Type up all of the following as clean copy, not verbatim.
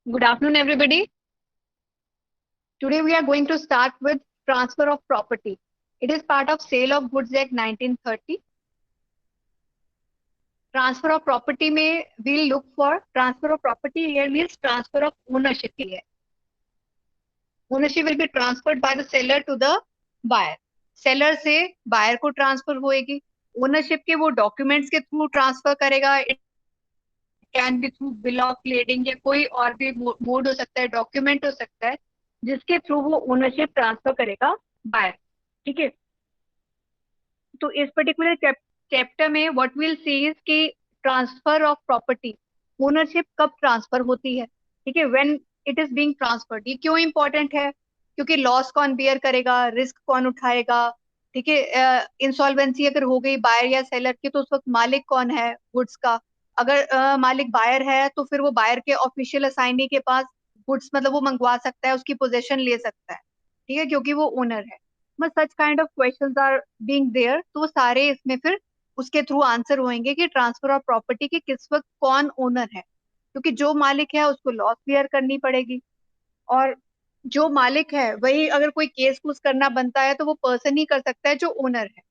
Good afternoon, everybody. Today we are going to start with transfer of property. It is part of Sale of Goods Act 1930. Transfer of property में we'll look for transfer of property here means transfer of ownership here. Ownership will be transferred by the seller to the buyer. Seller से buyer को transfer होएगी. Ownership के वो documents के through transfer करेगा. It can be through bill of lading या कोई और भी मोड हो सकता है, डॉक्यूमेंट हो सकता है जिसके थ्रू वो ओनरशिप ट्रांसफर करेगा बायर. ठीक है, तो इस पर्टिकुलर चैप्टर में व्हाट विल सी इज कि ट्रांसफर ऑफ प्रॉपर्टी, ओनरशिप कब ट्रांसफर होती है. ठीक है, when it is being transferred. ये क्यों इंपॉर्टेंट है? क्योंकि लॉस कौन बियर करेगा, रिस्क कौन उठाएगा. ठीक है, इंसॉल्वेंसी अगर हो गई बायर या सेलर की तो उस वक्त मालिक कौन है गुड्स का. अगर मालिक बायर है तो फिर वो बायर के ऑफिशियल असाइनी के पास गुड्स मतलब वो मंगवा सकता है, उसकी पोजेशन ले सकता है. ठीक है, क्योंकि वो ओनर है. बस such kind of questions are being there, तो वो सारे इसमें फिर उसके थ्रू आंसर होंगे कि ट्रांसफर ऑफ प्रॉपर्टी के किस वक्त कौन ओनर है. क्योंकि जो मालिक है उसको लॉस बियर करनी पड़ेगी, और जो मालिक है वही अगर कोई केस कुछ करना बनता है तो वो पर्सन ही कर सकता है जो ओनर है.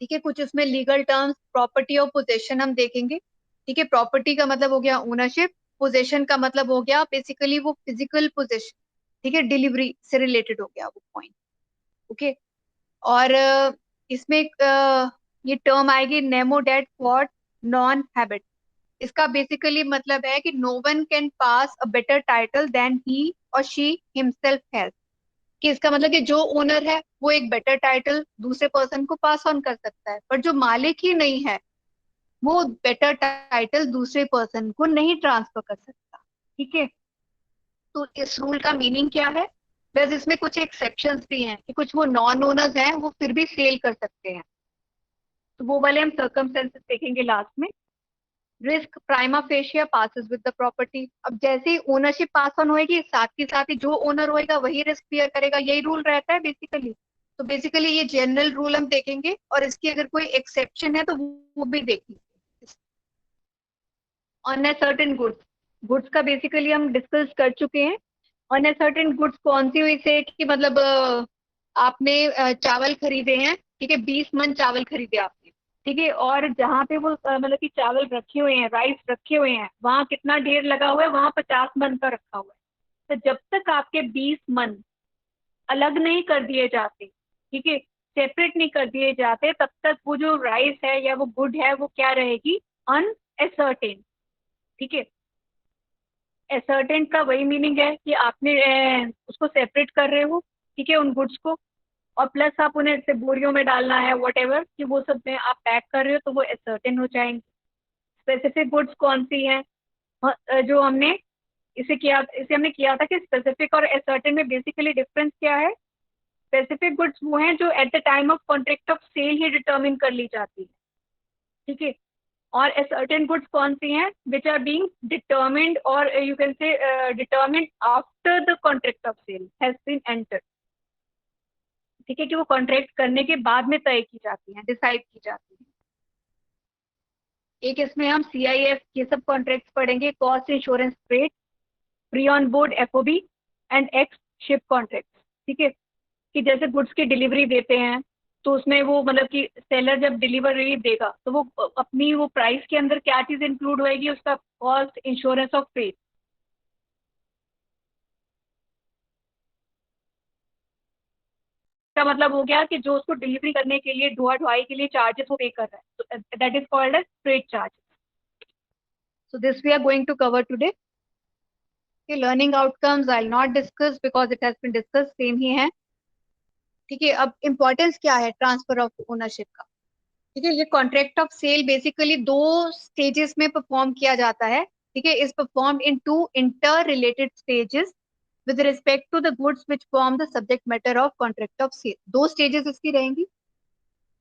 ठीक है, कुछ इसमें लीगल टर्म्स प्रॉपर्टी और पोजेशन हम देखेंगे. ठीक है, प्रॉपर्टी का मतलब हो गया ओनरशिप, पोजेशन का मतलब हो गया बेसिकली वो फिजिकल पोजेशन. ठीक है, डिलीवरी से रिलेटेड हो गया वो पॉइंट. ओके, और इसमें ये टर्म आएगी nemo dat for non habet. इसका बेसिकली मतलब है कि no one can pass a better title than he और शी हिमसेल्फ हैज. कि इसका मतलब कि जो ओनर है वो एक बेटर टाइटल दूसरे पर्सन को पास ऑन कर सकता है, पर जो मालिक ही नहीं है वो बेटर टाइटल दूसरे पर्सन को नहीं ट्रांसफर कर सकता. ठीक है, तो इस रूल का मीनिंग क्या है? बस इसमें कुछ एक्सेप्शंस भी हैं कि कुछ वो नॉन ओनर्स हैं वो फिर भी सेल कर सकते हैं, तो वो वाले हम सर्कमस्टेंसेस देखेंगे लास्ट में. Risk prima fascia passes with the property. अब जैसे ही ओनरशिप पास ऑन होएगी साथ के साथ ही जो ओनर होएगा वही रिस्क बियर करेगा, यही रूल रहता है बेसिकली. तो बेसिकली ये जनरल रूल हम देखेंगे और इसकी अगर कोई एक्सेप्शन है तो वो भी देखेंगे. On a certain goods, goods का बेसिकली हम डिस्कस कर चुके हैं. ऑन ए सर्टेन गुड्स कौन सी हुई से कि मतलब आपने चावल खरीदे हैं. ठीक है, 20 मन चावल खरीदे आपने. ठीक है, और जहाँ पे वो मतलब कि चावल रखे हुए हैं, राइस रखे हुए हैं, वहां कितना ढेर लगा हुआ है? वहां 50 मन का रखा हुआ है. तो जब तक आपके 20 मन अलग नहीं कर दिए जाते, ठीक है, सेपरेट नहीं कर दिए जाते, तब तक वो जो राइस है या वो गुड है वो क्या रहेगी? अनएसर्टेन. ठीक है, एसर्टेन का वही मीनिंग है कि आपने उसको सेपरेट कर रहे हो. ठीक है, उन गुड्स को, और प्लस आप उन्हें ऐसे बोरियों में डालना है वट एवर कि वो सब में आप पैक कर रहे हो तो वो एसर्टेन हो जाएंगे. स्पेसिफिक गुड्स कौन सी हैं? जो हमने इसे हमने किया था कि स्पेसिफिक और एसर्टेन में बेसिकली डिफरेंस क्या है? स्पेसिफिक गुड्स वो हैं जो at the time of contract of sale ही डिटर्मिन कर ली जाती है. ठीक है, और certain goods कौन सी हैं which are being determined or you can say determined after the contract of sale has been entered. ठीक है, कि वो कॉन्ट्रैक्ट करने के बाद में तय की जाती हैं, डिसाइड की जाती हैं. एक इसमें हम CIF ये सब कॉन्ट्रैक्ट पढ़ेंगे, cost insurance freight, pre on board FOB and x ship contract. ठीक है, कि जैसे गुड्स की डिलीवरी देते हैं तो उसमें वो मतलब कि सेलर जब डिलीवरी देगा तो वो अपनी वो प्राइस के अंदर क्या चीज इंक्लूड होएगी? उसका कॉस्ट इंश्योरेंस ऑफ फ्रेट. का मतलब हो गया कि जो उसको डिलीवरी करने के लिए ढोआ ढुआई के लिए चार्जेस वो पे कर रहा है, तो that is called as freight charge. So this we are going to cover today. Learning outcomes I will not discuss because it has been discuss, same ही है. ठीक है, अब इंपॉर्टेंस क्या है ट्रांसफर ऑफ ओनरशिप का? ठीक है, ये contract of sale basically 2 stages में परफॉर्म किया जाता है. ठीक है, is perform in 2 interrelated stages with respect to the goods which form the subject matter of contract of sale. 2 stages इसकी रहेंगी.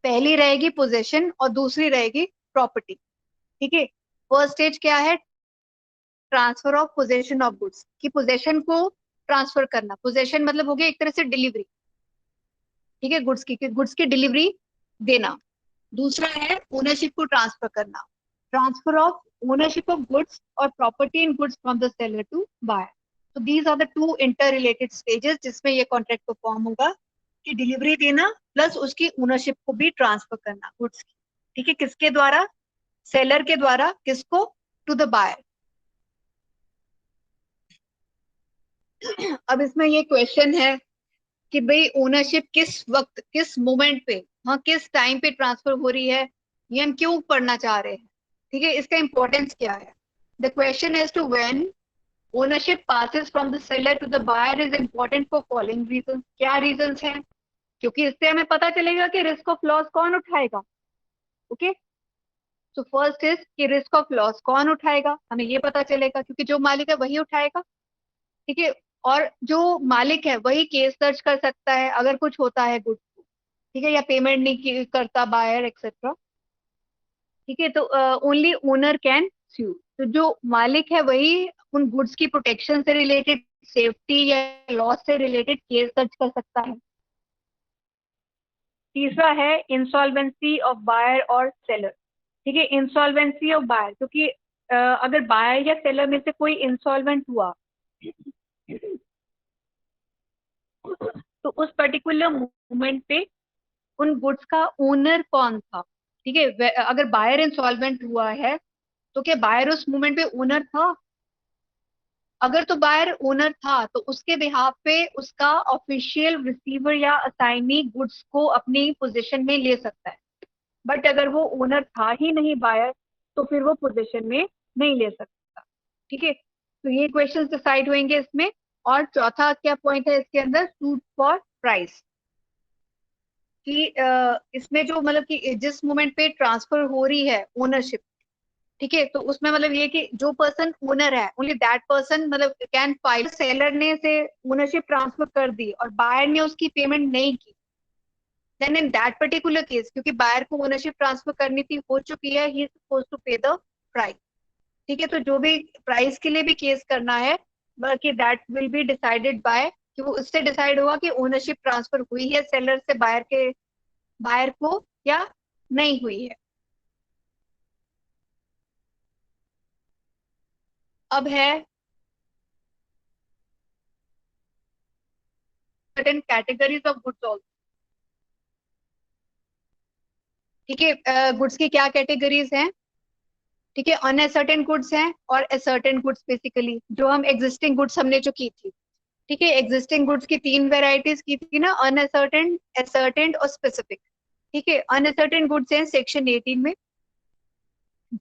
पहली रहेगी पोजेशन और दूसरी रहेगी प्रॉपर्टी. ठीक है, फर्स्ट स्टेज क्या है? Transfer of possession of goods, की पोजेशन को ट्रांसफर करना. पोजेशन मतलब हो गया एक तरह से डिलीवरी. ठीक है, गुड्स की डिलीवरी देना. दूसरा है ओनरशिप को ट्रांसफर करना, transfer of ownership of goods or property in goods from the seller to buyer. So these are the two interrelated stages जिसमें ये कॉन्ट्रैक्ट को फॉर्म होगा कि डिलीवरी देना प्लस उसकी ओनरशिप को भी ट्रांसफर करना गुड्स की, ठीक है, किसके द्वारा, सेलर के द्वारा, किसको, टू द बायर। अब इसमें ये क्वेश्चन है कि भाई ओनरशिप किस वक्त, किस मोमेंट पे, हाँ किस टाइम पे ट्रांसफर हो रही है, ये हम क्यों पढ़ना चाह रहे हैं, ठीक है, इसका इंपॉर्टेंस क्या है। The question is to when ownership passes from the seller to the buyer is important for following reason. क्या रीजंस हैं, क्योंकि इससे हमें पता चलेगा कि रिस्क ऑफ लॉस कौन उठाएगा। ओके, तो फर्स्ट इज कि रिस्क ऑफ लॉस कौन उठाएगा, हमें ये पता चलेगा क्योंकि जो मालिक है वही उठाएगा, ठीक है, और जो मालिक है वही केस दर्ज कर सकता है अगर कुछ होता है गुड्स को, ठीक है, या पेमेंट नहीं करता बायर एक्सेट्रा, ठीक है, तो ओनली ओनर कैन स्यू। तो जो मालिक है वही उन गुड्स की प्रोटेक्शन से रिलेटेड, सेफ्टी या लॉस से रिलेटेड केस दर्ज कर सकता है। तीसरा है इंसॉल्वेंसी ऑफ बायर और सेलर, ठीक है, इंसॉल्वेंसी ऑफ बायर, क्योंकि अगर बायर या सेलर में से कोई इंसॉल्वेंट हुआ तो उस पर्टिकुलर मोमेंट पे उन गुड्स का ओनर कौन था, ठीक है, अगर बायर इंसॉल्वेंट हुआ है तो क्या बायर उस मोमेंट पे ओनर था, अगर तो बायर ओनर था तो उसके बिहाफ पे उसका ऑफिशियल रिसीवर या असाइनी गुड्स को अपनी पोजीशन में ले सकता है, बट अगर वो ओनर था ही नहीं बायर तो फिर वो पोजीशन में नहीं ले सकता, ठीक है, तो ये क्वेश्चंस डिसाइड होंगे इसमें। और चौथा क्या पॉइंट है इसके अंदर, सूट फॉर प्राइस, कि इसमें जो मतलब कि जिस मोमेंट पे ट्रांसफर हो रही है ओनरशिप, ठीक है, तो उसमें मतलब ये कि जो पर्सन ओनर है ओनली दैट पर्सन मतलब कैन फाइल, सेलर ने से ओनरशिप ट्रांसफर कर दी और बायर ने उसकी पेमेंट नहीं की, then in that particular case क्योंकि बायर को ओनरशिप ट्रांसफर करनी थी, हो चुकी है, he is suppose to pay the price, ठीक है, तो जो भी प्राइस के लिए भी केस करना है कि that will be decided by, कि वो उससे डिसाइड होगा कि ओनरशिप ट्रांसफर हुई है सेलर से बायर को या नहीं हुई है। अब है certain categories of goods also, ठीक है, गुड्स की क्या कैटेगरीज हैं, ठीक है, अनएसर्टेन गुड्स हैं और एसर्टेन गुड्स, बेसिकली जो हम एग्जिस्टिंग गुड्स हमने जो की थी, ठीक है, एग्जिस्टिंग गुड्स की तीन वेराइटीज की थी ना, अनएसर्टेन, एसर्टेन और स्पेसिफिक, ठीक है, अनएसर्टेन गुड्स हैं सेक्शन 18 में,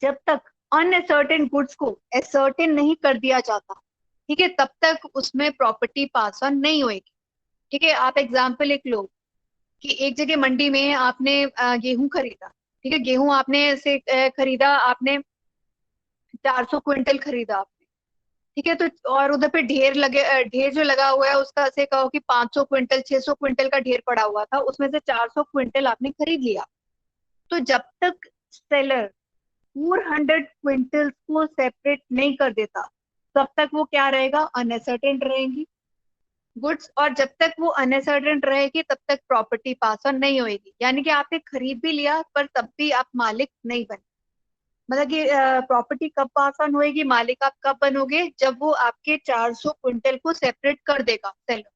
जब तक अनएसर्टेन गुड्स को एसर्टेन नहीं कर दिया जाता, ठीक है, तब तक उसमें प्रॉपर्टी पास ऑन नहीं होगी, ठीक है, आप एग्जाम्पल एक लो कि एक जगह मंडी में आपने गेहूं खरीदा, ठीक है, गेहूं आपने से खरीदा आपने 400 क्विंटल खरीदा आपने, ठीक है, तो और उधर पे ढेर लगे, ढेर जो लगा हुआ है उसका ऐसे कहो कि 500 क्विंटल 600 क्विंटल का ढेर पड़ा हुआ था, उसमें से 400 क्विंटल आपने खरीद लिया, तो जब तक सेलर 400 क्विंटल्स को सेपरेट नहीं कर देता तब तक वो क्या रहेगा, अनसर्टेन रहेंगी गुड्स, और जब तक वो अनसर्टेन रहेगी तब तक प्रॉपर्टी पास ऑन नहीं होगी, यानी कि आपने खरीद भी लिया पर तब भी आप मालिक नहीं बने, मतलब कि प्रॉपर्टी कब पास ऑन होएगी, मालिक आप कब बनोगे, जब वो आपके 400 क्विंटल को सेपरेट कर देगा सेलर,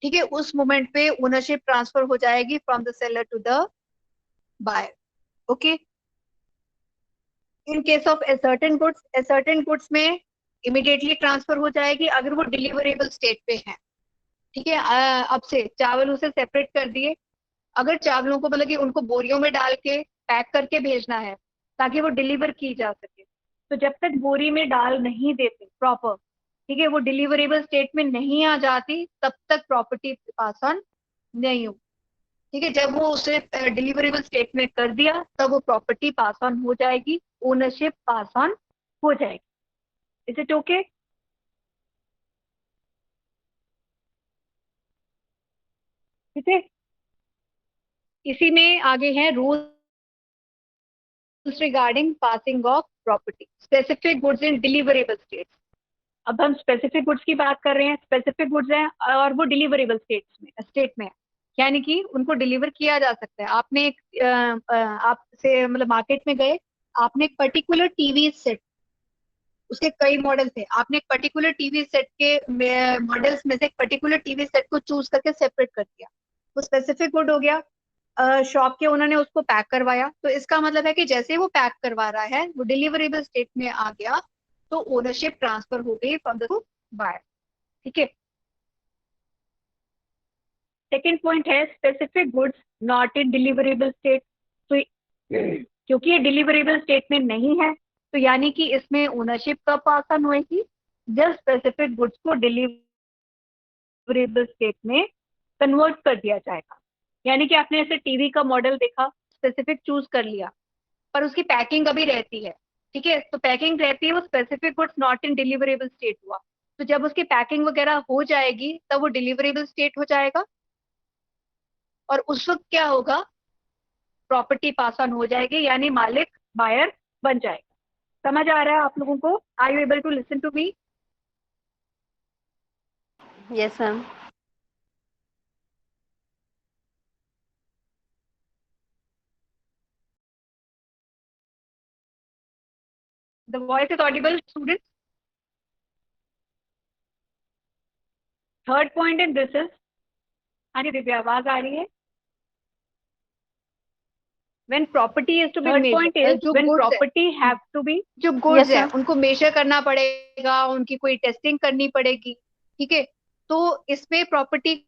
ठीक है, उस मोमेंट पे ओनरशिप ट्रांसफर हो जाएगी from the seller to the buyer. Okay, in case of ascertain goods में इमिडिएटली ट्रांसफर हो जाएगी अगर वो डिलीवरेबल स्टेट पे है, ठीक है, अब से चावल उसे सेपरेट कर दिए, अगर चावलों को मतलब कि उनको बोरियों में डाल के पैक करके भेजना है ताकि वो डिलीवर की जा सके, तो जब तक बोरी में डाल नहीं देते प्रॉपर, ठीक है, वो डिलीवरेबल स्टेट में नहीं आ जाती तब तक प्रॉपर्टी पास ऑन नहीं हो, ठीक है, जब वो उसे डिलीवरेबल स्टेट में कर दिया तब वो प्रॉपर्टी पास ऑन हो जाएगी, ओनरशिप पास ऑन हो जाएगी। Is it okay? ठीक है, इसी में आगे है rule regarding passing of property, specific goods in deliverable state. अब हम स्पेसिफिक गुड्स की बात कर रहे हैं, स्पेसिफिक गुड्स हैं और वो डिलीवरेबल स्टेट में है, यानी कि उनको डिलीवर किया जा सकता है। आपने एक आप से मतलब मार्केट में गए, आपने एक पर्टिकुलर टीवी सेट उसके कई मॉडल थे, आपने एक पर्टिकुलर टीवी सेट के मॉडल्स में से एक पर्टिकुलर टीवी सेट को चूज करके सेपरेट कर दिया, वो स्पेसिफिक गुड हो गया। शॉप के ओनर ने उसको पैक करवाया, तो इसका मतलब है कि जैसे ही वो पैक करवा रहा है वो डिलीवरेबल स्टेट में आ गया, तो ओनरशिप ट्रांसफर हो गई फ्रॉम द बायर। ठीक है। सेकेंड पॉइंट है specific goods not in deliverable state. तो क्योंकि ये डिलीवरेबल स्टेट में नहीं है, तो यानी कि इसमें ओनरशिप कब पास ऑन होएगी, जब स्पेसिफिक गुड्स को डिलीवरेबल स्टेट में कन्वर्ट कर दिया जाएगा। यानी कि आपने ऐसे टीवी का मॉडल देखा, स्पेसिफिक चूज कर लिया, पर उसकी पैकिंग अभी रहती है। ठीक है, तो पैकिंग रहती है, वो specific goods not in deliverable state हुआ, तो जब उसकी पैकिंग वगैरह हो जाएगी तब वो डिलीवरेबल स्टेट हो जाएगा, और उस वक्त क्या होगा, प्रॉपर्टी पास ऑन हो जाएगी, यानी मालिक बायर बन जाएगा। समझ आ रहा है आप लोगों को? Are you able to listen to me? Yes ma'am. The voice is audible student? Third point in this is, हाँ जी दिव्या आवाज आ रही है? when property is to be third measured, point is जो व्हेन goods है, प्रॉपर्टी हैव टू बी, जो goods Yes, है ma'am. उनको मेजर करना पड़ेगा, उनकी कोई टेस्टिंग करनी पड़ेगी। ठीक है, तो इसमें प्रॉपर्टी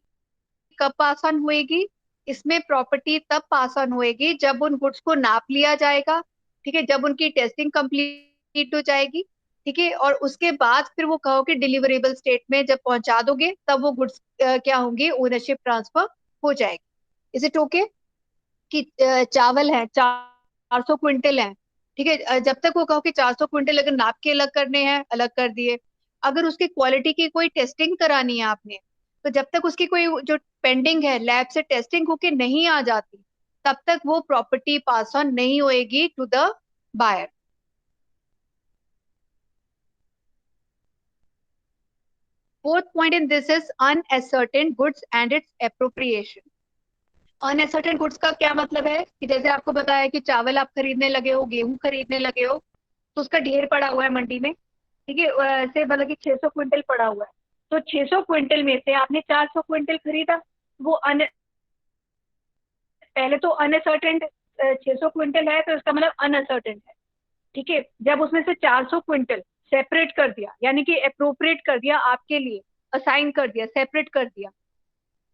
कब पास ऑन होएगी, इसमें प्रॉपर्टी तब पास ऑन होएगी जब उन गुड्स को नाप लिया जाएगा। ठीक है, जब उनकी टेस्टिंग कंप्लीट हो जाएगी। ठीक है, और उसके बाद फिर वो कहो कि डिलीवरेबल स्टेट में जब पहुंचा दोगे तब वो गुड्स क्या होंगे, ओनरशिप ट्रांसफर हो जाएगी। इज इट ओके कि चावल है 400 क्विंटल है, ठीक है, जब तक वो कहो कि 400 क्विंटल अगर नाप के अलग करने हैं अलग कर दिए, अगर उसकी क्वालिटी की कोई टेस्टिंग करानी है आपने, तो जब तक उसकी कोई जो पेंडिंग है लैब से टेस्टिंग होके नहीं आ जाती, तब तक वो प्रॉपर्टी पास ऑन नहीं होएगी to the buyer. Fourth point in this is uncertain goods and its appropriation. Uncertain goods का क्या मतलब है कि जैसे आपको बताया कि चावल आप खरीदने लगे हो, गेहूं खरीदने लगे हो, तो उसका ढेर पड़ा हुआ है मंडी में। ठीक है, ऐसे मतलब कि 600 क्विंटल पड़ा हुआ है, तो 600 क्विंटल में से आपने 400 क्विंटल खरीदा, वो पहले तो अनअसर्टेन 600 क्विंटल है, तो इसका मतलब अनअसर्टेन है। ठीक है, जब उसमें से 400 क्विंटल सेपरेट कर दिया, यानी कि अप्रोप्रिएट कर दिया आपके लिए, असाइन कर दिया, सेपरेट कर दिया,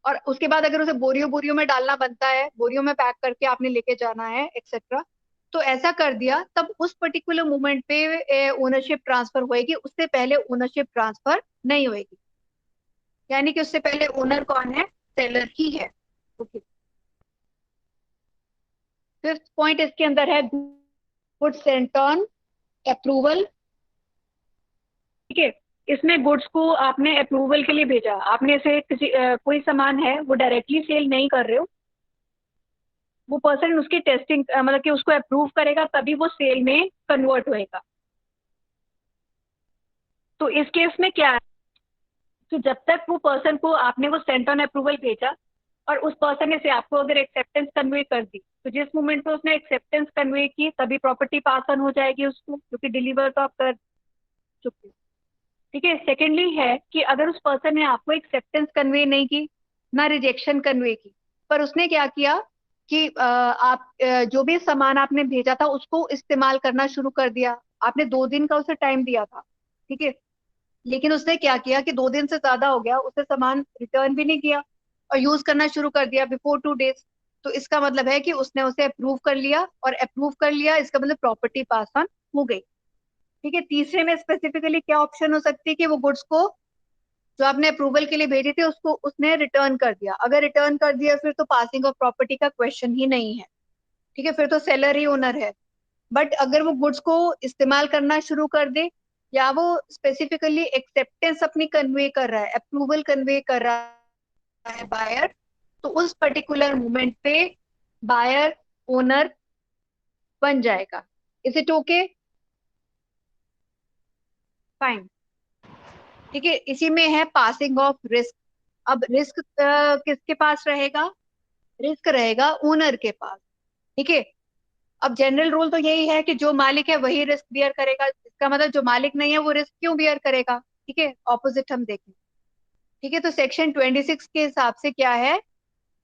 और उसके बाद अगर उसे बोरियों बोरियों में डालना बनता है, बोरियों में पैक करके आपने लेके जाना है एक्सेट्रा, तो ऐसा कर दिया, तब उस पर्टिकुलर मोमेंट पे ओनरशिप ट्रांसफर होएगी, उससे पहले ओनरशिप ट्रांसफर नहीं होएगी। यानी कि उससे पहले ओनर कौन है, सेलर ही है। ओके, फिफ्थ पॉइंट इसके अंदर है गुड सेंट ऑन अप्रूवल। ठीक है, इसमें गुड्स को आपने अप्रूवल के लिए भेजा, आपने इसे किसी कोई सामान है वो डायरेक्टली सेल नहीं कर रहे हो, वो पर्सन उसकी टेस्टिंग मतलब कि उसको अप्रूव करेगा तभी वो सेल में कन्वर्ट होएगा। तो इस केस में क्या है कि जब तक वो पर्सन को आपने वो सेंट ऑन अप्रूवल भेजा और उस पर्सन ने से आपको अगर एक्सेप्टेंस कन्वे कर दी, तो जिस मोमेंट पे उसने एक्सेप्टेंस कन्वे की तभी प्रॉपर्टी पास ऑन हो जाएगी उसको, क्योंकि डिलीवर तो आप कर चुके हो। ठीक है, सेकेंडली है कि अगर उस पर्सन ने आपको एक्सेप्टेंस कन्वे नहीं की, ना रिजेक्शन कन्वे की, पर उसने क्या किया कि जो भी सामान आपने भेजा था उसको इस्तेमाल करना शुरू कर दिया, आपने 2 दिन का उसे टाइम दिया था। ठीक है, लेकिन उसने क्या किया कि 2 दिन से ज्यादा हो गया, उसने सामान रिटर्न भी नहीं किया और यूज करना शुरू कर दिया बिफोर 2 डेज, तो इसका मतलब है कि उसने उसे अप्रूव कर लिया, और अप्रूव कर लिया इसका मतलब प्रॉपर्टी पास ऑन हो गई। ठीक है, तीसरे में स्पेसिफिकली क्या ऑप्शन हो सकती है कि वो गुड्स को जो आपने अप्रूवल के लिए भेजी थी उसको उसने रिटर्न कर दिया, अगर रिटर्न कर दिया फिर तो पासिंग ऑफ प्रॉपर्टी का क्वेश्चन ही नहीं है। ठीक है, फिर तो सेलर ही ओनर है। बट अगर वो गुड्स को इस्तेमाल करना शुरू कर दे, या वो स्पेसिफिकली एक्सेप्टेंस अपनी कन्वे कर रहा है, अप्रूवल कन्वे कर रहा है बायर, तो उस पर्टिकुलर मोमेंट पे बायर ओनर बन जाएगा। Is it okay? फाइन। ठीक है, इसी में है पासिंग ऑफ रिस्क। अब रिस्क किसके पास रहेगा, रिस्क रहेगा ओनर के पास। ठीक है, अब जनरल रूल तो यही है कि जो मालिक है वही रिस्क बियर करेगा, इसका मतलब जो मालिक नहीं है वो रिस्क क्यों बियर करेगा। ठीक है, ऑपोजिट हम देखें। ठीक है, तो सेक्शन 26 के हिसाब से क्या है,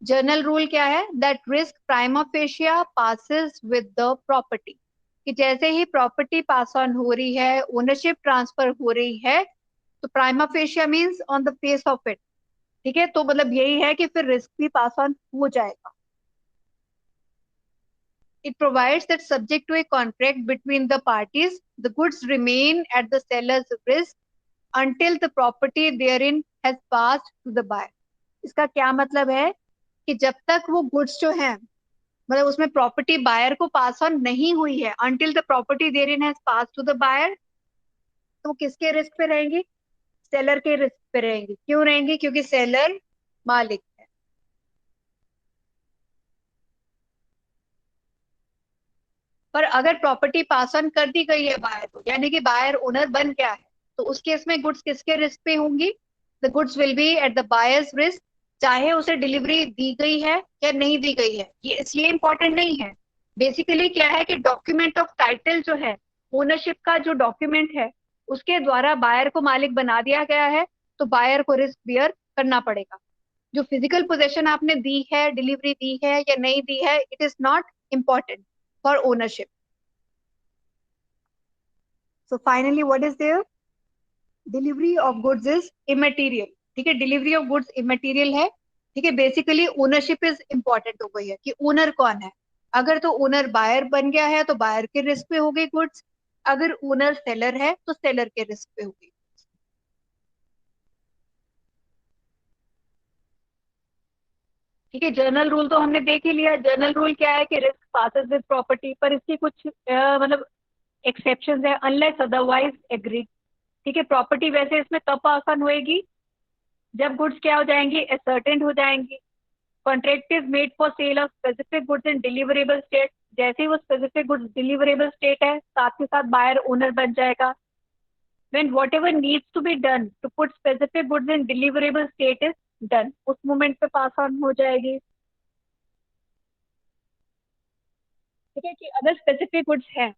जनरल रूल क्या है, that risk prima fascia passes with the property, कि जैसे ही प्रॉपर्टी पास ऑन हो रही है, ओनरशिप ट्रांसफर हो रही है, तो prima fascia means on the face of it. ठीक है, तो मतलब यही है कि फिर रिस्क भी पास ऑन हो जाएगा। It provides that subject to a contract between the parties, the goods remain at the seller's risk until the property therein has passed to the buyer. इसका क्या मतलब है कि जब तक वो गुड्स जो है, मतलब उसमें प्रॉपर्टी बायर को पास ऑन नहीं हुई है, until the property therein has passed to the buyer, तो वो किसके रिस्क पे रहेंगी, सेलर के रिस्क पे रहेंगी। क्यों रहेंगी, क्योंकि सेलर मालिक है। पर अगर प्रॉपर्टी पास ऑन कर दी गई है बायर को, यानी कि बायर ओनर बन गया है, तो उस केस में गुड्स किसके रिस्क पे होंगी, the goods will be at the buyers risk, चाहे उसे डिलीवरी दी गई है या नहीं दी गई है। ये इसलिए इंपॉर्टेंट नहीं है, बेसिकली क्या है कि डॉक्यूमेंट ऑफ टाइटल जो है, ओनरशिप का जो डॉक्यूमेंट है, उसके द्वारा बायर को मालिक बना दिया गया है, तो बायर को रिस्क बियर करना पड़ेगा। जो फिजिकल पोजेशन आपने दी है, डिलीवरी दी है या नहीं दी है, it is not important for ownership. So finally, what is there? Delivery of goods is immaterial. ठीक है, डिलीवरी ऑफ गुड्स इमेटीरियल है। ठीक है, बेसिकली ओनरशिप इज इंपॉर्टेंट हो गई है कि ओनर कौन है। अगर तो ओनर बायर बन गया है तो बायर के रिस्क पे हो गई गुड्स, अगर ओनर सेलर है तो सेलर के रिस्क पे होगी। ठीक है, जर्नल रूल तो हमने देख ही लिया। जर्नल रूल क्या है कि रिस्क पासेस विद प्रॉपर्टी, पर इसकी कुछ मतलब एक्सेप्शन है, अनलेस अदरवाइज एग्रीड। ठीक है, प्रॉपर्टी वैसे इसमें कब पास ऑन होएगी, जब गुड्स क्या हो जाएंगी, असर्टेंड हो जाएंगी। Contract is made for sale of specific goods in deliverable state, जैसे ही वो स्पेसिफिक गुड्स डिलीवरेबल स्टेट है, साथ के साथ बायर ओनर बन जाएगा। When whatever needs to be done to put specific goods in deliverable state is done, उस moment पे पास ऑन हो जाएगी। ठीक है, कि अगर स्पेसिफिक गुड्स है,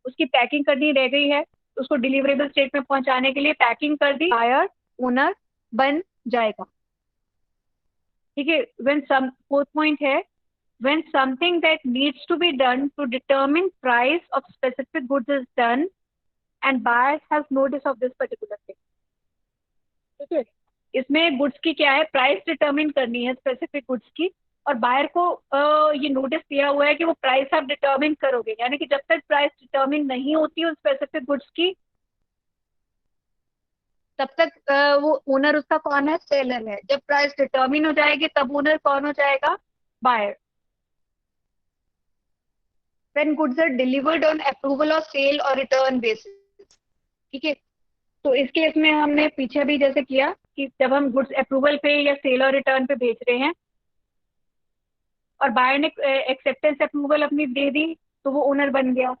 उसकी पैकिंग करनी रह गई है, उसको डिलीवरेबल स्टेट में पहुंचाने के लिए पैकिंग कर दी, बायर ओनर बन जाएगा। ठीक है, व्हेन सम फोर्थ पॉइंट है, when something that needs to be done to determine price of specific goods is done and buyer has notice of this particular thing। ठीक है, इसमें गुड्स की क्या है, प्राइस डिटरमिन करनी है स्पेसिफिक गुड्स की, और बायर को ये नोटिस दिया हुआ है कि वो प्राइस आप डिटरमिन करोगे, यानी कि जब तक प्राइस डिटरमिन नहीं होती उस स्पेसिफिक गुड्स की, तब तक वो ओनर उसका कौन है, सेलर है। जब प्राइस डिटरमिन हो जाएगी तब ओनर कौन हो जाएगा, buyer. when goods are delivered on approval of sale or return basis। ठीक है, तो इस केस में हमने पीछे भी जैसे किया कि जब हम गुड्स अप्रूवल पे या सेल और रिटर्न पे बेच रहे हैं और बायर ने एक्सेप्टेंस अप्रूवल अपनी दे दी, तो वो ओनर बन गया,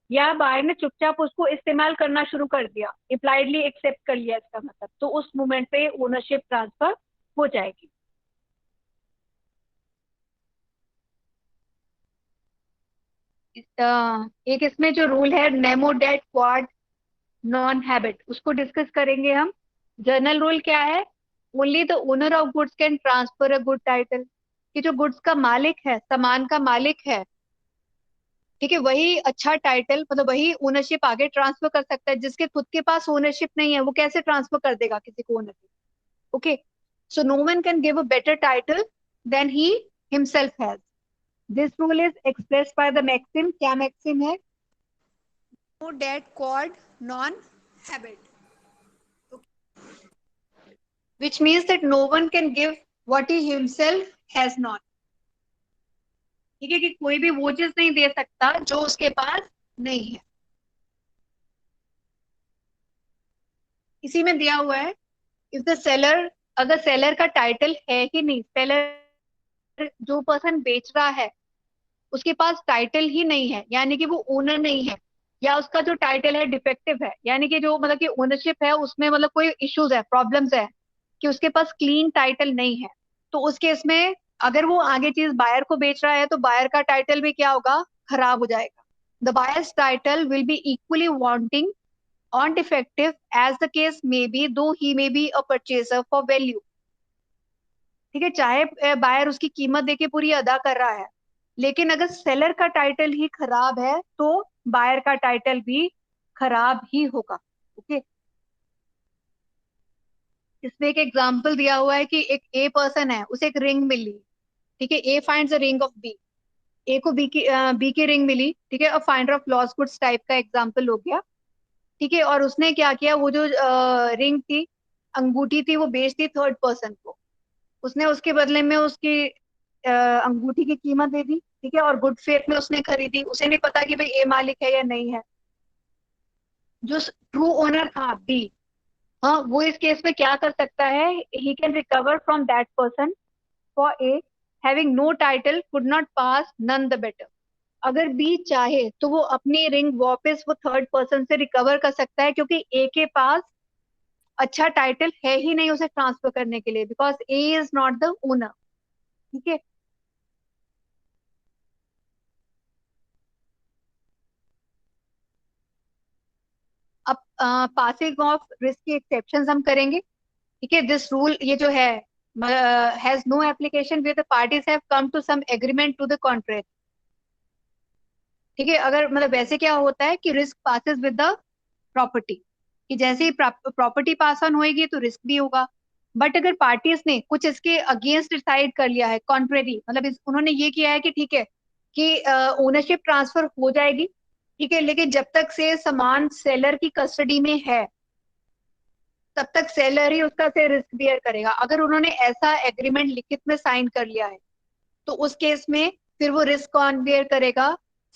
या बायर ने चुपचाप उसको इस्तेमाल करना शुरू कर दिया, इम्प्लाइडली एक्सेप्ट कर लिया, इसका मतलब तो उस मोमेंट पे ओनरशिप ट्रांसफर हो जाएगी। एक इसमें जो रूल है nemo dat quod non habet, उसको डिस्कस करेंगे हम। जर्नल रूल क्या है, only the owner of goods can transfer a good title, कि जो गुड्स का मालिक है, सामान का मालिक है, ठीक है, वही अच्छा टाइटल, मतलब वही ओनरशिप आगे ट्रांसफर कर सकता है। जिसके खुद के पास ओनरशिप नहीं है वो कैसे ट्रांसफर कर देगा किसी को ownership. Okay, so no one can give a better title than he himself has. This rule is expressed by the maxim, क्या मैक्सिम है, nemo dat quod non habet, which means that no one can give what he himself has not। ठीक है, कि कोई भी वो चीज नहीं दे सकता जो उसके पास नहीं है। इसी में दिया हुआ है, इफ द सेलर, अगर सेलर का टाइटल है ही नहीं, सेलर जो पर्सन बेच रहा है उसके पास टाइटल ही नहीं है, यानी कि वो ओनर नहीं है, या उसका जो टाइटल है डिफेक्टिव है, यानी कि जो मतलब कि ओनरशिप है उसमें मतलब कोई इश्यूज है, प्रॉब्लम्स है, कि उसके पास क्लीन टाइटल नहीं है, तो उस केस में अगर वो आगे चीज बायर को बेच रहा है तो बायर का टाइटल भी क्या होगा, खराब हो जाएगा. The buyer's title will be equally wanting on defective as the case may be, though he may be a purchaser for value. ठीक है, चाहे बायर उसकी कीमत देके पूरी अदा कर रहा है, लेकिन अगर सेलर का टाइटल ही खराब है तो बायर का टाइटल भी खराब ही होगा. ओके, इसमें एक एग्जांपल दिया हुआ है कि एक ए पर्सन है, उसे एक रिंग मिली. ठीक है, A finds the ring of B. A को बी की रिंग मिली. ठीक है, अब finder of lost goods type का एग्जांपल हो गया. ठीक है, और उसने क्या किया, वो जो रिंग थी, अंगूठी थी, वो बेच दी थर्ड पर्सन को. उसने उसके बदले में उसकी अंगूठी की कीमत दे दी. ठीक है, और गुड फेथ में उसने खरीदी. उसे नहीं पता कि भाई ए मालिक है या नहीं है. जो ट्रू ओनर था बी, हाँ, वो इस केस में क्या कर सकता है, he can recover from that person for A having no title could not pass none the better. अगर बी चाहे तो वो अपनी रिंग वापस वो थर्ड पर्सन से रिकवर कर सकता है, क्योंकि ए के पास अच्छा टाइटल है ही नहीं उसे ट्रांसफर करने के लिए, because A is not the owner. ठीक है, अब पासिंग ऑफ रिस्क के एक्सेप्शन हम करेंगे. ठीक है, दिस रूल ये जो है has no application with the parties have come to some agreement to the contract. ठीक है, अगर मतलब वैसे क्या होता है कि risk passes with the property, कि जैसे ही प्रॉपर्टी पास ऑन होएगी तो रिस्क भी होगा. बट अगर पार्टीज ने कुछ इसके अगेंस्ट डिसाइड कर लिया है, कॉन्ट्रेरी, मतलब उन्होंने ये किया है कि ठीक है कि ओनरशिप ट्रांसफर हो जाएगी. ठीक है, लेकिन जब तक से सामान सेलर की कस्टडी में है तब तक सेलर ही उसका से रिस्क बियर करेगा. अगर उन्होंने ऐसा एग्रीमेंट लिखित में साइन कर लिया है तो उस केस में फिर वो रिस्क कौन बियर करेगा,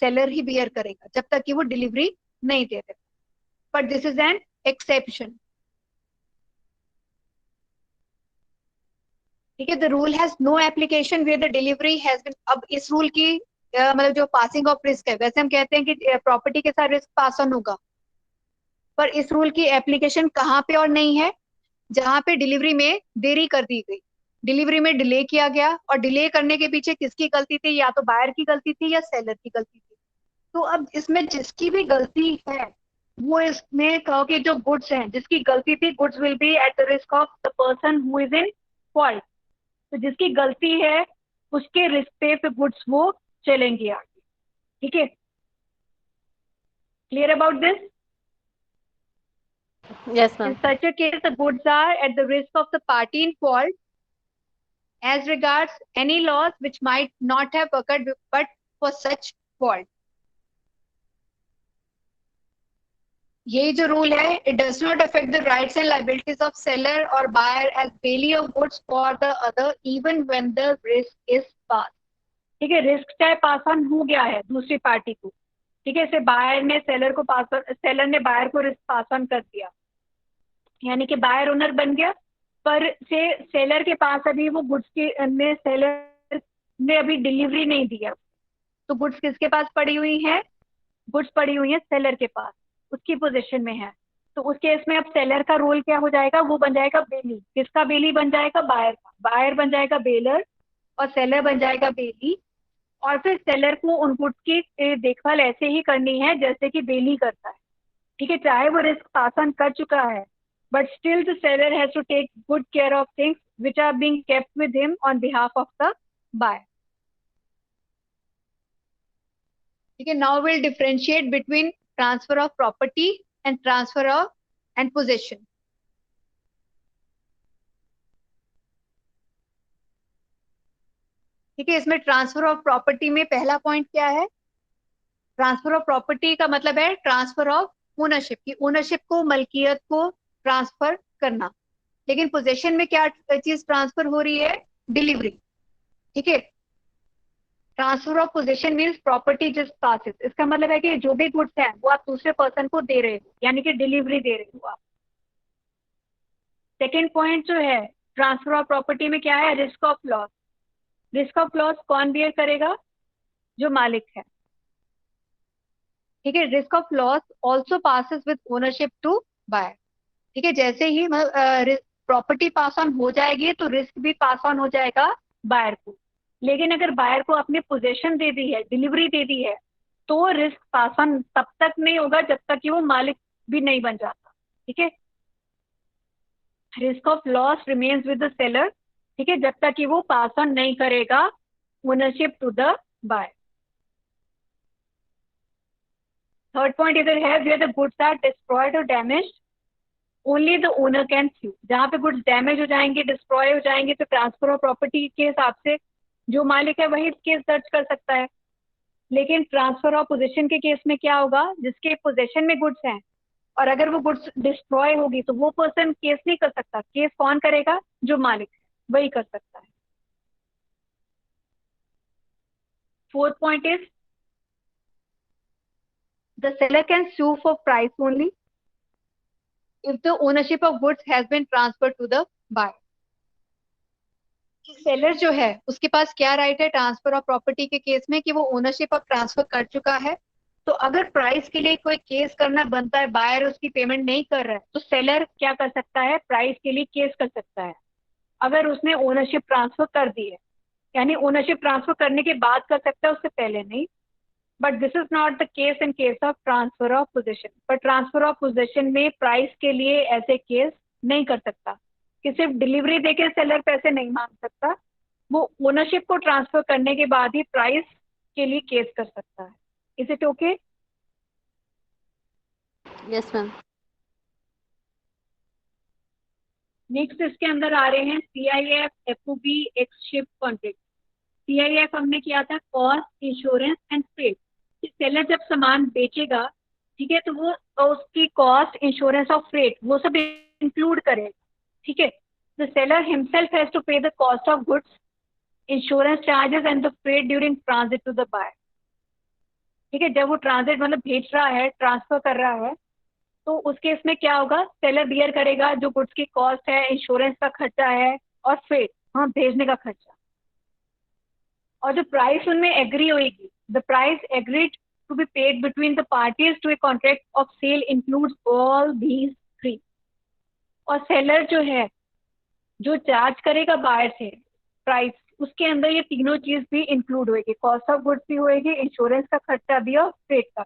सेलर ही बियर करेगा, जब तक कि वो डिलीवरी नहीं दे देता. But this is an exception. ठीक है, the rule has no application where the delivery has been. अब इस रूल की मतलब जो पासिंग ऑफ रिस्क है, वैसे हम कहते हैं कि प्रॉपर्टी के साथ रिस्क पास ऑन होगा, पर इस रूल की एप्लीकेशन कहाँ पे और नहीं है, जहां पे डिलीवरी में देरी कर दी गई, डिलीवरी में डिले किया गया, और डिले करने के पीछे किसकी गलती थी, या तो बायर की गलती थी या सेलर की गलती थी. तो अब इसमें जिसकी भी गलती है, वो इसमें कहो कि जो गुड्स हैं जिसकी गलती थी, goods will be at the risk of the person who is in fault. तो जिसकी गलती है उसके रिस्क पे फिर गुड्स वो चलेंगी आगे. ठीक है, clear about this. Yes, In ma'am. such a case, the goods are at the risk of the party in fault as regards any loss which might not have occurred but for such fault. यही जो rule है, it does not affect the rights and liabilities of seller और buyer as bailee of goods for the other even when the risk is pass. ठीक है, risk चाहे pass on हो गया है दूसरी पार्टी को. ठीक है, इसे बायर ने सेलर को पास ऑन, सेलर ने बायर को रिस्क पास ऑन कर दिया, यानी कि बायर ओनर बन गया, पर से सेलर के पास अभी वो गुड्स के ने सेलर ने अभी डिलीवरी नहीं दिया. तो गुड्स किसके पास पड़ी हुई है, गुड्स पड़ी हुई है सेलर के पास, उसकी पोजीशन में है. तो उस केस में अब सेलर का रोल क्या हो जाएगा, वो बन जाएगा बेली. किसका बेली बन जाएगा, बायर का. बायर बन जाएगा बेलर और सेलर बन जाएगा बेली. और फिर सेलर को उन गुड्स की देखभाल ऐसे ही करनी है जैसे कि बेली करता है. ठीक है, चाहे वो रिस्क पास ऑन कर चुका है, but still the seller has to take good care of things which are being kept with him on behalf of the buyer. ठीक है, now we'll differentiate between transfer of property and transfer of and possession. ठीक है, इसमें transfer of property में पहला point क्या है, transfer of property का मतलब है ट्रांसफर ऑफ ओनरशिप, की ओनरशिप को, मलकियत को ट्रांसफर करना. लेकिन पोजेशन में क्या चीज ट्रांसफर हो रही है, डिलीवरी. ठीक है, transfer of position means property just passes. इसका मतलब है कि जो भी गुड्स हैं वो आप दूसरे पर्सन को दे रहे हो, यानी कि डिलीवरी दे रहे हो आप. सेकेंड पॉइंट जो है ट्रांसफर ऑफ प्रॉपर्टी में क्या है, risk of loss. Risk of loss कौन बियर करेगा, जो मालिक है. ठीक है, risk of loss also passes with ownership to buyer. ठीक है, जैसे ही प्रॉपर्टी पास ऑन हो जाएगी तो रिस्क भी पास ऑन हो जाएगा बायर को. लेकिन अगर बायर को आपने पोजीशन दे दी है, डिलीवरी दे दी है, तो रिस्क पास ऑन तब तक नहीं होगा जब तक कि वो मालिक भी नहीं बन जाता। ठीक है, risk of loss remains with the seller. ठीक है, जब तक कि वो पास ऑन नहीं करेगा ownership to the buyer. Third point इधर है, where the goods are destroyed और damaged only the owner can sue. जहाँ पे गुड्स डैमेज हो जाएंगे, डिस्ट्रॉय हो जाएंगे, तो ट्रांसफर ऑफ प्रॉपर्टी के हिसाब से जो मालिक है वही केस दर्ज कर सकता है। लेकिन ट्रांसफर ऑफ पोजीशन के केस में क्या होगा, जिसके पोजीशन में गुड्स हैं और अगर वो गुड्स डिस्ट्रॉय होगी तो वो पर्सन केस नहीं कर सकता। केस कौन करेगा, जो मालिक है वही कर सकता है। Fourth point is the seller can sue for price only if the ownership of goods has been transferred to the buyer। Seller जो है उसके पास क्या राइट है ट्रांसफर ऑफ प्रॉपर्टी के केस में, कि वो ओनरशिप अब ट्रांसफर कर चुका है। तो अगर प्राइस के लिए कोई केस करना बनता है, बायर उसकी पेमेंट नहीं कर रहा है, तो सेलर क्या कर सकता है, प्राइस के लिए केस कर सकता है अगर उसने ओनरशिप ट्रांसफर कर दी है। यानी ओनरशिप ट्रांसफर करने के बाद कर सकता है, उससे पहले नहीं। But this is not the case in case of transfer of position. पर ट्रांसफर ऑफ पोजीशन में प्राइस के लिए ऐसे केस नहीं कर सकता, कि सिर्फ डिलीवरी देके सेलर पैसे नहीं मांग सकता, वो ओनरशिप को ट्रांसफर करने के बाद ही प्राइस के लिए केस कर सकता है। Is it okay? Yes ma'am. Next इसके अंदर आ रहे हैं CIF, FOB, एक्सशिप कॉन्ट्रैक्ट। CIF हमने किया था cost, insurance and freight. Seller जब सामान बेचेगा, ठीक है, तो वो उसकी कॉस्ट, इंश्योरेंस और फ्रेट वो सब इंक्लूड करेगा। ठीक है, the seller himself has to pay the cost of goods, insurance charges and the freight during transit to the buyer. ठीक है, जब वो ट्रांजिट मतलब भेज रहा है, ट्रांसफर कर रहा है, तो उस केस में क्या होगा, सेलर बियर करेगा जो गुड्स की कॉस्ट है, इंश्योरेंस का खर्चा है और फ्रेट, हाँ, भेजने का खर्चा। और जो प्राइस उनमें एग्री होगी, the price agreed to be paid between the parties to a contract of sale includes all these three. और सेलर जो है, जो चार्ज करेगा बायर से प्राइस, उसके अंदर ये तीनों चीज भी इंक्लूड होगी, कॉस्ट ऑफ गुड्स भी होगी, इंश्योरेंस का खर्चा भी और फ्रेट का।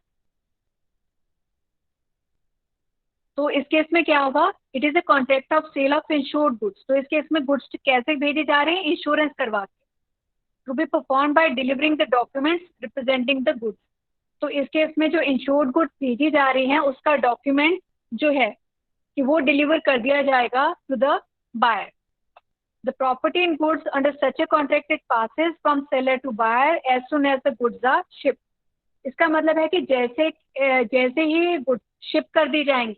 तो इस केस में क्या होगा, it is a contract of sale of insured goods. तो इस केस में गुड्स कैसे भेजे जा रहे हैं, इंश्योरेंस करवा के, to be perform by delivering the documents representing the goods. तो इस केस में जो इंश्योर्ड गुड्स भेजी जा रही हैं उसका डॉक्यूमेंट जो है कि वो डिलीवर कर दिया जाएगा to the buyer. The property in goods under such a contract it passes from seller to buyer as soon as the goods are ship. इसका मतलब है कि जैसे जैसे ही गुड्स शिप कर दी जाएंगी,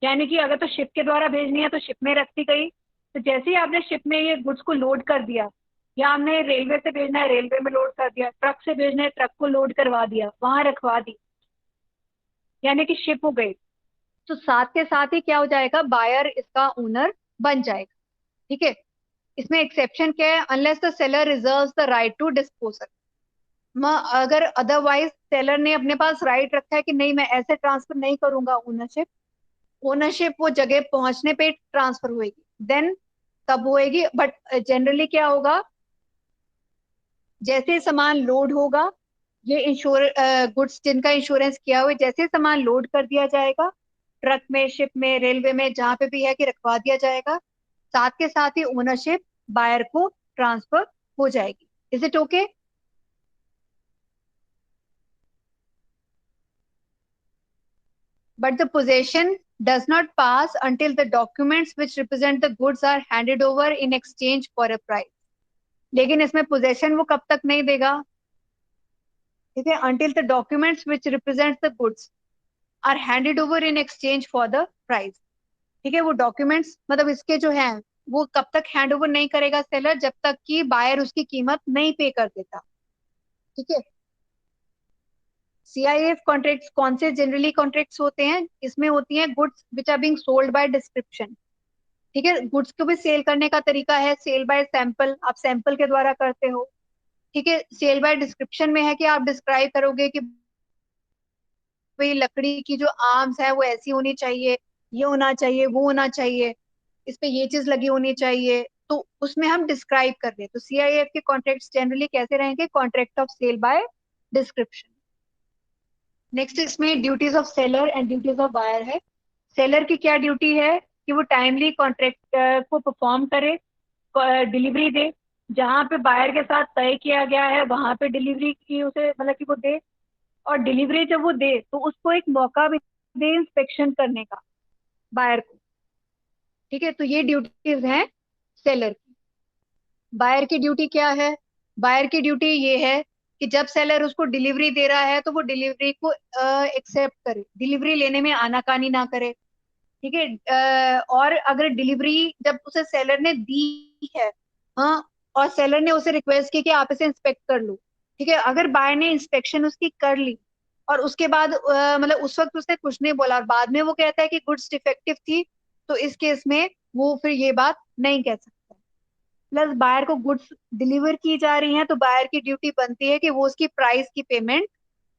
यानी कि अगर तो शिप के द्वारा भेजनी है तो शिप में रखती गई, तो जैसे ही आपने शिप में ये गुड्स को लोड कर दिया, या हमने रेलवे से भेजना है रेलवे में लोड कर दिया, ट्रक से भेजना है ट्रक को लोड करवा दिया, वहां रखवा दी, यानी कि शिप हो गई, तो साथ के साथ ही क्या हो जाएगा, बायर इसका ओनर बन जाएगा। ठीक है, इसमें एक्सेप्शन क्या है, unless the seller reserves the right to dispose. अगर अदरवाइज सेलर ने अपने पास राइट रखा है कि नहीं मैं ऐसे ट्रांसफर नहीं करूंगा ओनरशिप, ओनरशिप वो जगह पहुंचने पे ट्रांसफर होगी, देन तब होएगी। बट जनरली क्या होगा, जैसे सामान लोड होगा, ये इंश्योर गुड्स जिनका इंश्योरेंस किया हुआ है, जैसे सामान लोड कर दिया जाएगा ट्रक में, शिप में, रेलवे में, जहां पे भी है कि रखवा दिया जाएगा, साथ के साथ ही ओनरशिप बायर को ट्रांसफर हो जाएगी। Is it okay? But the possession does not pass until the documents which represent the goods are handed over in exchange for a price। लेकिन इसमें possession वो कब तक नहीं देगा, ठीक है, until the documents which represent the goods are handed over in exchange for the price। ठीक है, वो documents मतलब इसके जो हैं वो कब तक हैंड ओवर नहीं करेगा सेलर, जब तक कि बायर उसकी कीमत नहीं पे कर देता। ठीक है, CIF कॉन्ट्रैक्ट्स कौन से जनरली कॉन्ट्रैक्ट्स होते हैं, इसमें होती हैं goods which are being sold by description. ठीक है, गुड्स को भी सेल करने का तरीका है सेल बाय सैंपल, आप सैंपल के द्वारा करते हो। ठीक है, सेल बाय डिस्क्रिप्शन में है कि आप डिस्क्राइब करोगे कि भाई लकड़ी की जो आर्म्स है वो ऐसी होनी चाहिए, ये होना चाहिए, वो होना चाहिए, इस पे ये चीज लगी होनी चाहिए, तो उसमें हम डिस्क्राइब कर रहे हैं। तो CIF के कॉन्ट्रैक्ट्स जनरली कैसे रहेंगे? Contract of sale by description. Next इसमें duties of seller and duties of buyer है। सेलर की क्या ड्यूटी है कि वो टाइमली कॉन्ट्रैक्ट को परफॉर्म करे, डिलीवरी दे, जहां पे बायर के साथ तय किया गया है वहां पे डिलीवरी की उसे मतलब कि वो दे, और डिलीवरी जब वो दे तो उसको एक मौका भी दे इंस्पेक्शन करने का बायर को। ठीक है, तो ये ड्यूटीज हैं सेलर की। बायर की ड्यूटी क्या है? बायर की ड्यूटी ये है कि जब सेलर उसको डिलीवरी दे रहा है तो वो डिलीवरी को एक्सेप्ट करे, डिलीवरी लेने में आनाकानी ना करे। ठीक है, और अगर डिलीवरी जब उसे सेलर ने दी है, हाँ, और सेलर ने उसे रिक्वेस्ट की कि आप इसे इंस्पेक्ट कर लो, ठीक है, अगर बायर ने इंस्पेक्शन उसकी कर ली और उसके बाद मतलब उस वक्त उसने कुछ नहीं बोला और बाद में वो कहता है कि गुड्स डिफेक्टिव थी, तो इस केस में वो फिर ये बात नहीं कह सकता। प्लस बायर को गुड्स डिलीवर की जा रही हैं तो बायर की ड्यूटी बनती है कि वो उसकी प्राइस की पेमेंट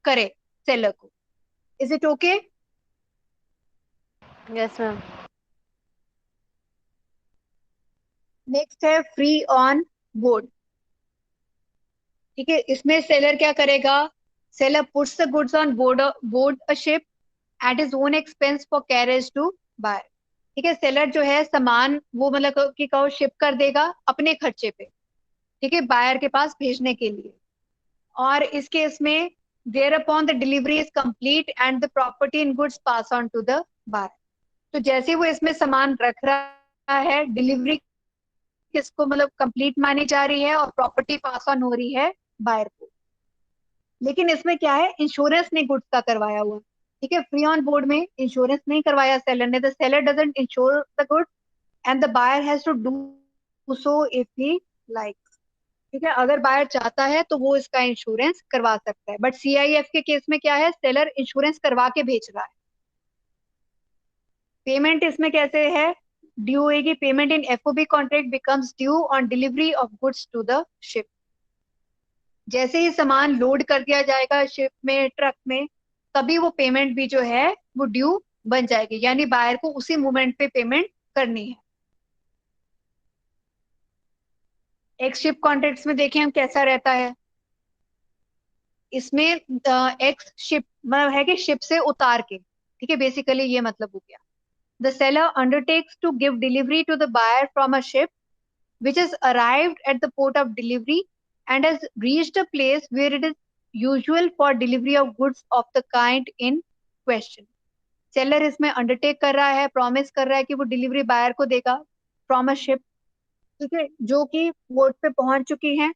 करे सेलर को। Is it okay? Yes ma'am. Next है फ्री ऑन बोर्ड। ठीक है, इसमें सेलर क्या करेगा? Seller puts the goods on board a ship at his own expense for carriage to buyer. ठीक है, सेलर जो है सामान वो मतलब कि कहो शिप कर देगा अपने खर्चे पे, ठीक है, बायर के पास भेजने के लिए। और इस केस में thereupon the delivery is complete and the property in goods pass on to the buyer. तो जैसे वो इसमें सामान रख रहा है, डिलीवरी किसको मतलब कंप्लीट मानी जा रही है और प्रॉपर्टी पास ऑन हो रही है बायर को। लेकिन इसमें क्या है? इंश्योरेंस ने गुड्स का करवाया हुआ। ठीक है, फ्री ऑन बोर्ड में इंश्योरेंस नहीं करवाया सेलर ने। The seller doesn't insure the goods and the buyer has to do so if he likes. ठीक है, अगर बायर चाहता है तो वो इसका इंश्योरेंस करवा सकता है, बट CIF के केस में क्या है? सेलर इंश्योरेंस करवा के बेच रहा है। पेमेंट इसमें कैसे है ड्यू होगी? Payment in FOB contract becomes due on delivery of goods to the ship. जैसे ही सामान लोड कर दिया जाएगा शिप में, ट्रक में, तभी वो पेमेंट भी जो है वो ड्यू बन जाएगी, यानी बायर को उसी मोमेंट पे पेमेंट करनी है। एक्स शिप कॉन्ट्रैक्ट्स में देखें हम कैसा रहता है। इसमें एक्स शिप मतलब है कि शिप से उतार के, ठीक है, बेसिकली ये मतलब हो गया। The seller undertakes to give delivery to the buyer from a ship which has arrived at the port of delivery and has reached a place where it is usual for delivery of goods of the kind in question. Seller इसमें undertake कर रहा है, promise कर रहा है कि वो delivery buyer को देगा फ्रॉम अ शिप, ठीक है, जो कि पोर्ट पे पहुंच चुकी है।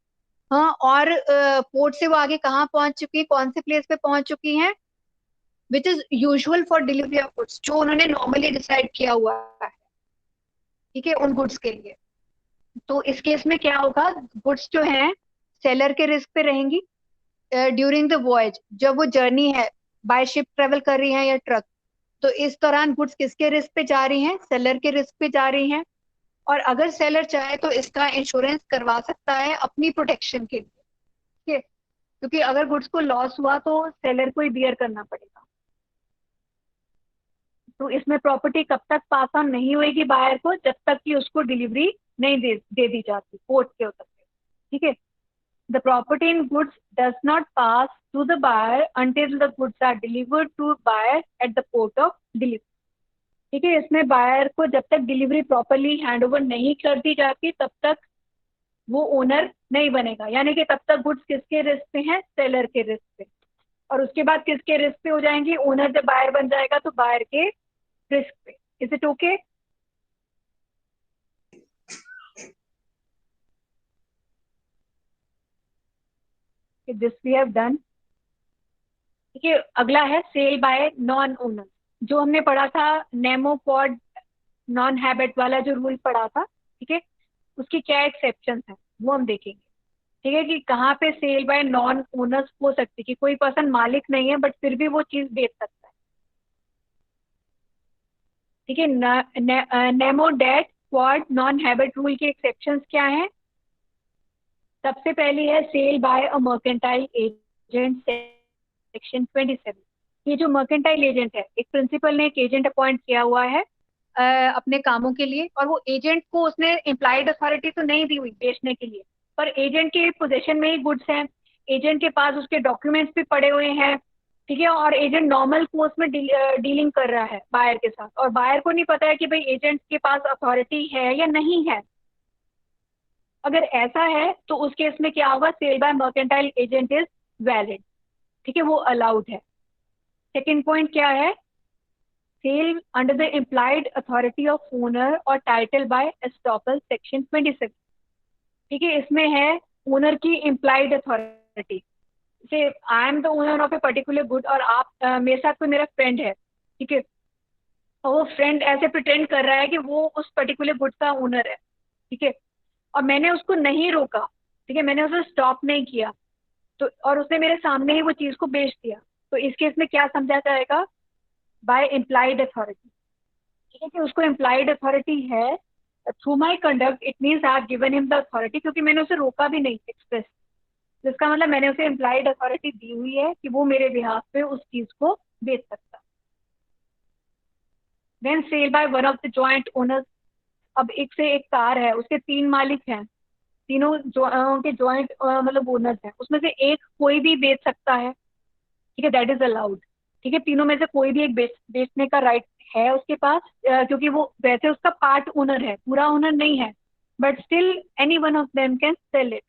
हाँ, और पोर्ट से वो आगे कहाँ पहुंच चुकी है, कौन से प्लेस पे पहुंच चुकी है? Which is usual for delivery of goods, जो उन्होंने नॉर्मली डिसाइड किया हुआ है, ठीक है, उन गुड्स के लिए। तो इस केस में क्या होगा? गुड्स जो हैं सेलर के रिस्क पे रहेंगी ड्यूरिंग द वॉयज, जब वो जर्नी है, बाय शिप ट्रेवल कर रही है या ट्रक, तो इस दौरान गुड्स किसके रिस्क पे जा रही हैं? सेलर के रिस्क पे जा रही हैं। और अगर सेलर चाहे तो इसका इंश्योरेंस करवा सकता है अपनी प्रोटेक्शन के लिए, ठीक है, क्योंकि अगर गुड्स को लॉस हुआ तो सेलर को ही बियर करना पड़ेगा। तो इसमें प्रॉपर्टी कब तक पास ऑन नहीं होगी बायर को? जब तक कि उसको डिलीवरी नहीं दे दी जाती पोर्ट के तक, ठीक है। The property in goods does not pass to the buyer until the goods are delivered to buyer at the port of delivery. ठीक है, इसमें बायर को जब तक डिलीवरी प्रॉपरली हैंड ओवर नहीं कर दी जाती तब तक वो ओनर नहीं बनेगा, यानी कि तब तक गुड्स किसके रिस्क पे हैं? सेलर के रिस्क पे। और उसके बाद किसके रिस्क पे हो जाएंगी? ओनर जब बायर बन जाएगा तो बायर के रिस्क पे। Is it okay? This we have done. ठीक है, अगला है सेल बाय नॉन ओनर, जो हमने पढ़ा था नेमो पॉड नॉन हैबिट वाला जो रूल पढ़ा था, ठीक है, उसकी क्या एक्सेप्शन है वो हम देखेंगे। ठीक है, कि कहाँ पे सेल बाय नॉन ओनर्स हो सकती है, कि कोई पर्सन मालिक नहीं है बट फिर भी वो चीज बेच सकता है। ठीक है, nemo dat quod non habet rule के एक्सेप्शंस क्या हैं? सबसे पहली है sale by a mercantile agent, section 27। ये जो मर्केंटाइल एजेंट है, एक प्रिंसिपल ने एक एजेंट अपॉइंट किया हुआ है अपने कामों के लिए, और वो एजेंट को उसने इम्प्लाइड अथॉरिटी तो नहीं दी हुई बेचने के लिए, पर एजेंट के पोजीशन में ही गुड्स हैं, एजेंट के पास उसके डॉक्यूमेंट्स भी पड़े हुए हैं, ठीक है, और एजेंट नॉर्मल कोर्स में डीलिंग कर रहा है बायर के साथ, और बायर को नहीं पता है कि भाई एजेंट के पास अथॉरिटी है या नहीं है। अगर ऐसा है तो उस केस में क्या होगा, sale by mercantile agent is valid, ठीक है, वो अलाउड है। सेकेंड पॉइंट क्या है, sale under the implied authority of owner और टाइटल बाय एस्टॉपल सेक्शन 26, ठीक है, इसमें है ओनर की इम्प्लाइड अथॉरिटी, से I am the owner of a particular good, और आप मेरे साथ कोई मेरा फ्रेंड है, ठीक है, और वो फ्रेंड ऐसे प्रिटेंड कर रहा है कि वो उस पर्टिकुलर गुड का ओनर है, ठीक है, और मैंने उसको नहीं रोका, ठीक है, मैंने उसे स्टॉप नहीं किया, तो और उसने मेरे सामने ही वो चीज को बेच दिया, तो इस केस में क्या समझा जाएगा, बाय इम्प्लाइड अथॉरिटी, ठीक है, कि उसको इम्प्लाइड अथॉरिटी है through my conduct, it means I have given him the authority, क्योंकि मैंने उसे रोका भी नहीं एक्सप्रेस, जिसका मतलब मैंने उसे इम्प्लाइड अथॉरिटी दी हुई है कि वो मेरे बिहाफ पे उस चीज को बेच सकता है। Then sale by one of the joint owners, अब एक से एक कार है, उसके तीन मालिक हैं, तीनों उनके जॉइंट मतलब ओनर्स हैं, उसमें से एक कोई भी बेच सकता है, ठीक है, दैट इज अलाउड, ठीक है, तीनों में से कोई भी एक बेचने का राइट है उसके पास, क्योंकि वो वैसे उसका पार्ट ओनर है, पूरा ओनर नहीं है, but still any one of them can sell it.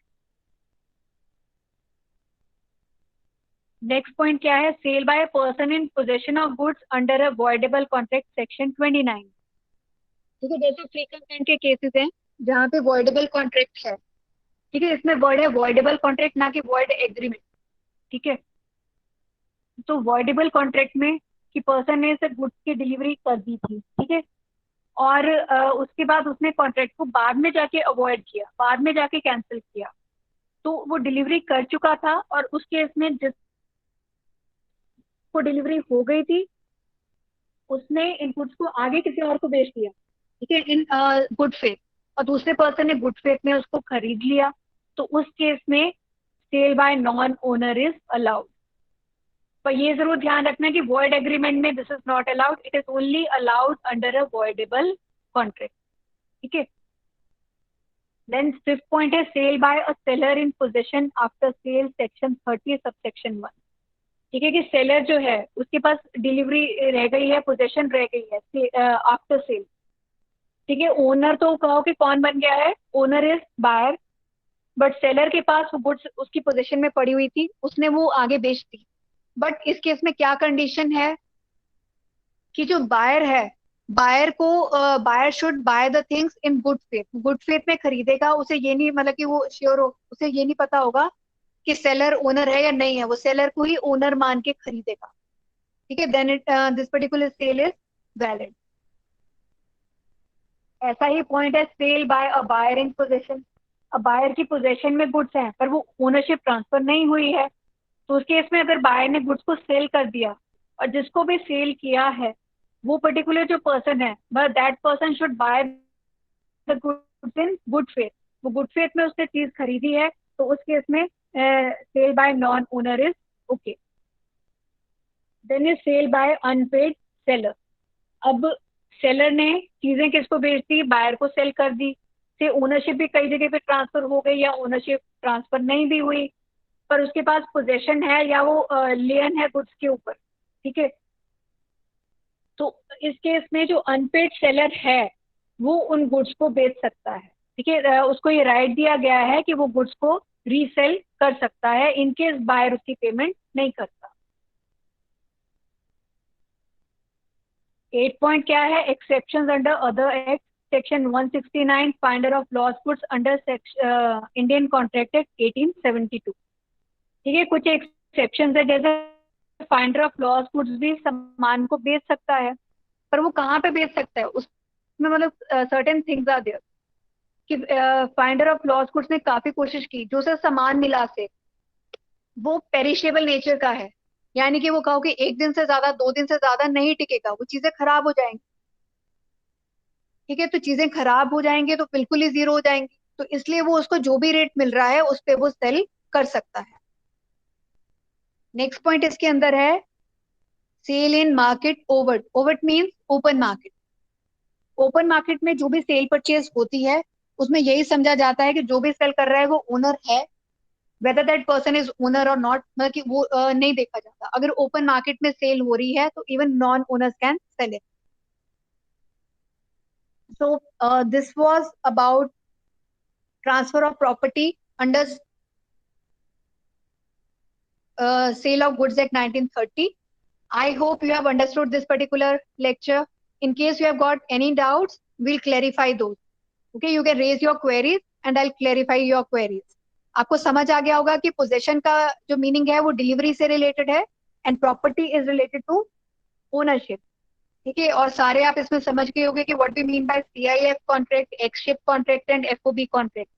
Next point क्या है, sale by a person in possession of goods under a voidable contract section 29, ठीक है, जैसे फ्री कंसेंट के केसेस हैं जहाँ पे वॉइडेबल कॉन्ट्रैक्ट है, ठीक है, इसमें वर्ड है वॉइडेबल कॉन्ट्रैक्ट, ना कि वॉइड एग्रीमेंट, ठीक है, तो वॉइडेबल कॉन्ट्रैक्ट में कि पर्सन ने इसे गुड्स की डिलीवरी कर दी थी, ठीक है, और उसके बाद उसने कॉन्ट्रैक्ट को बाद में जाके अवॉइड किया, बाद में जाके कैंसिल किया, तो वो डिलीवरी कर चुका था, और उस केस में जिसको डिलीवरी हो गई थी उसने इन गुड्स को आगे किसी और को बेच दिया, ठीक है, इन गुड फेथ, और दूसरे पर्सन ने गुड फेथ में उसको खरीद लिया, तो उस केस में sale by non owner is allowed. पर ये जरूर ध्यान रखना कि वॉइड एग्रीमेंट में this is not allowed, it is only allowed under a voidable contract, ठीक है। देन फिफ्थ पॉइंट है sale by a seller in possession after sale section 30 subsection 1, ठीक है, कि सेलर जो है उसके पास डिलीवरी रह गई है, पोजेशन रह गई है आफ्टर सेल, ठीक है, ओनर तो कहो कि कौन बन गया है, owner is buyer, but seller के पास वो गुड्स उसकी पोजेशन में पड़ी हुई थी, उसने वो आगे बेच दी, बट इस केस में क्या कंडीशन है कि जो बायर है, बायर को buyer should buy the things in good faith, good faith में खरीदेगा, उसे ये नहीं मतलब कि वो श्योर हो, उसे ये नहीं पता होगा कि सेलर ओनर है या नहीं है, वो सेलर को ही ओनर मान के खरीदेगा, ठीक है, then it this particular sale is valid. ऐसा ही पॉइंट है sale by a buyer in possession, अब बायर की पोजेशन में गुड्स हैं पर वो ओनरशिप ट्रांसफर नहीं हुई है, तो उस केस में अगर बायर ने गुड्स को सेल कर दिया, और जिसको भी सेल किया है वो पर्टिकुलर जो पर्सन है, but that person should buy the goods in good faith, वो गुड फेथ में उसने चीज खरीदी है, तो उस केस में sale by non owner is okay. Then is sale by unpaid seller, अब सेलर ने चीजें किसको बेच दी, बायर को सेल कर दी, से ओनरशिप भी कई जगह पे ट्रांसफर हो गई या ओनरशिप ट्रांसफर नहीं भी हुई, पर उसके पास पोजेशन है या वो लेन है गुड्स के ऊपर, ठीक है, तो इस केस में जो अनपेड सेलर है वो उन गुड्स को बेच सकता है, ठीक है, उसको ये राइट दिया गया है कि वो गुड्स को रीसेल कर सकता है इन केस बायर उसकी पेमेंट नहीं करता। 8 पॉइंट क्या है, exception under other act section 169 finder of lost goods under Indian contract act 1872, ठीक है, कुछ एक्सेप्शन है, जैसे फाइंडर ऑफ लॉस गुड्स भी सामान को बेच सकता है, पर वो कहाँ पे बेच सकता है, उसमें मतलब सर्टेन थिंग्स आर देयर, कि फाइंडर ऑफ लॉस गुड्स ने काफी कोशिश की, जो उसे सामान मिला से वो पेरिशेबल नेचर का है, यानी कि वो कहो कि एक दिन से ज्यादा, 2 दिन से ज्यादा नहीं टिकेगा, वो चीजें खराब हो जाएंगी, ठीक है, तो चीजें खराब हो जाएंगी तो बिल्कुल ही जीरो हो जाएंगी, तो इसलिए वो उसको जो भी रेट मिल रहा है उस पे वो सेल कर सकता है। नेक्स्ट पॉइंट इसके अंदर है sale in market overt, overt means open market, open market में जो भी सेल परचेज होती है उसमें यही समझा जाता है कि जो भी सेल कर रहा है वो ओनर है, whether that person is owner और नॉट, मतलब कि वो नहीं देखा जाता। अगर ओपन मार्केट में सेल हो रही है तो even non owners can sell it. So this was about transfer of property under Sale of Goods Act 1930. I hope you have understood this particular lecture. In case you have got any doubts, we'll clarify those. Okay, you can raise your queries and I'll clarify your queries. आपको समझ आ गया होगा कि possession का जो meaning है वो delivery से रिलेटेड है and property is related to ownership. ठीक है, और सारे आप इसमें समझ गए होंगे कि what we mean by CIF contract, ex ship contract and FOB contract.